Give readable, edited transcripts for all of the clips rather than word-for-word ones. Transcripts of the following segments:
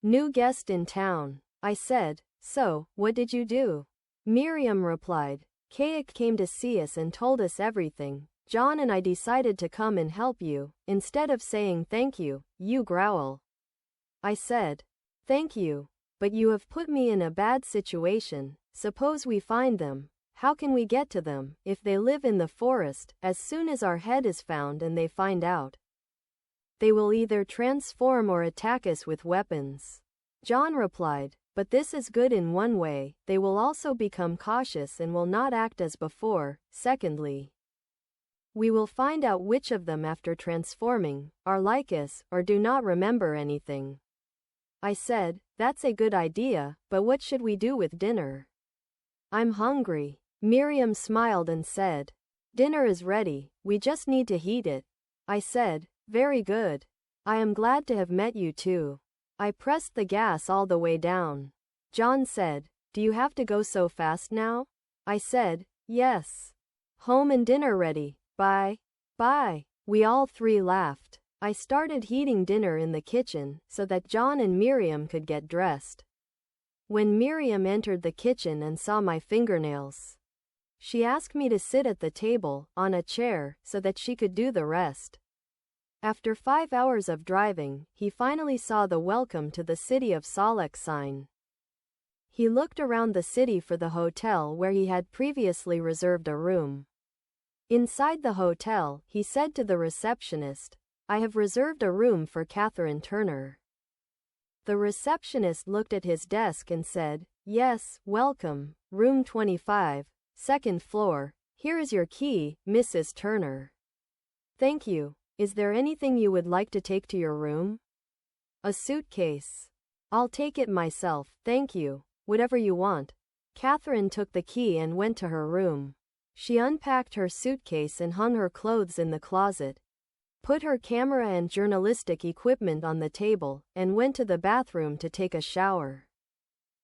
New guest in town. I said, so, what did you do? Míriam replied, Kayuk came to see us and told us everything. John and I decided to come and help you. Instead of saying thank you, you growl. I said, thank you. But you have put me in a bad situation. Suppose we find them. How can we get to them, if they live in the forest? As soon as our head is found and they find out, they will either transform or attack us with weapons. John replied, but this is good in one way, they will also become cautious and will not act as before. Secondly, we will find out which of them after transforming, are like us, or do not remember anything. I said, that's a good idea, but what should we do with dinner? I'm hungry. Míriam smiled and said, dinner is ready, we just need to heat it. I said, very good. I am glad to have met you too. I pressed the gas all the way down. John said, do you have to go so fast now? I said, yes. Home and dinner ready. Bye. Bye. We all three laughed. I started heating dinner in the kitchen so that John and Míriam could get dressed. When Míriam entered the kitchen and saw my fingernails, she asked me to sit at the table, on a chair, so that she could do the rest. After 5 hours of driving, he finally saw the welcome to the city of Salek sign. He looked around the city for the hotel where he had previously reserved a room. Inside the hotel, he said to the receptionist, I have reserved a room for Catherine Turner. The receptionist looked at his desk and said, yes, welcome, room 25, second floor, here is your key, Mrs. Turner. Thank you. Is there anything you would like to take to your room? A suitcase. I'll take it myself, thank you. Whatever you want. Catherine took the key and went to her room. She unpacked her suitcase and hung her clothes in the closet, put her camera and journalistic equipment on the table, and went to the bathroom to take a shower.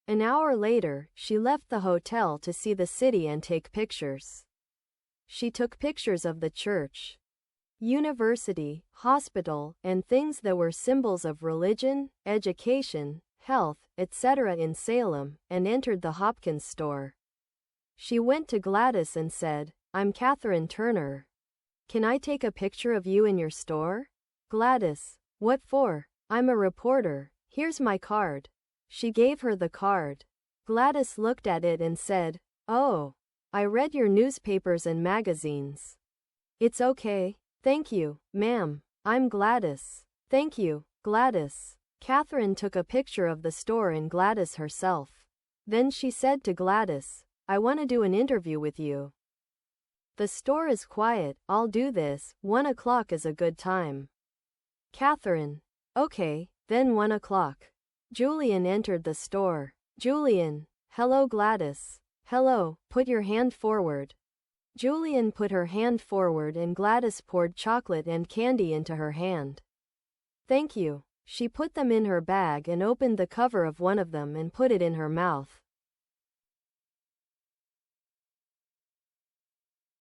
An hour later, she left the hotel to see the city and take pictures. She took pictures of the church, university, hospital, and things that were symbols of religion, education, health, etc. in Salem, and entered the Hopkins store. She went to Gladys and said, I'm Catherine Turner. Can I take a picture of you in your store? Gladys, what for? I'm a reporter, here's my card. She gave her the card. Gladys looked at it and said, oh, I read your newspapers and magazines. It's okay. Thank you, ma'am. I'm Gladys. Thank you, Gladys. Catherine took a picture of the store and Gladys herself. Then she said to Gladys, I want to do an interview with you. The store is quiet, I'll do this, 1 o'clock is a good time. Catherine, okay, then 1 o'clock. Julian entered the store. Julian, hello Gladys. Hello, put your hand forward. Julian put her hand forward and Gladys poured chocolate and candy into her hand. Thank you. She put them in her bag and opened the cover of one of them and put it in her mouth.